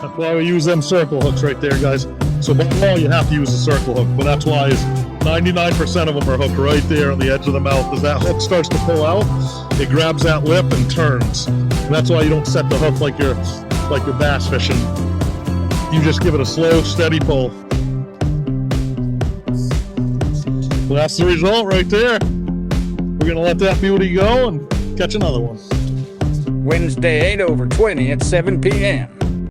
That's why we use them circle hooks right there, guys. So by law, you have to use a circle hook, but that's why 99% of them are hooked right there on the edge of the mouth. As that hook starts to pull out, it grabs that lip and turns. And that's why you don't set the hook like you're bass fishing. You just give it a slow, steady pull. Well, that's the result right there. We're gonna let that beauty go and catch another one. Wednesday, 8/20 at 7 p.m.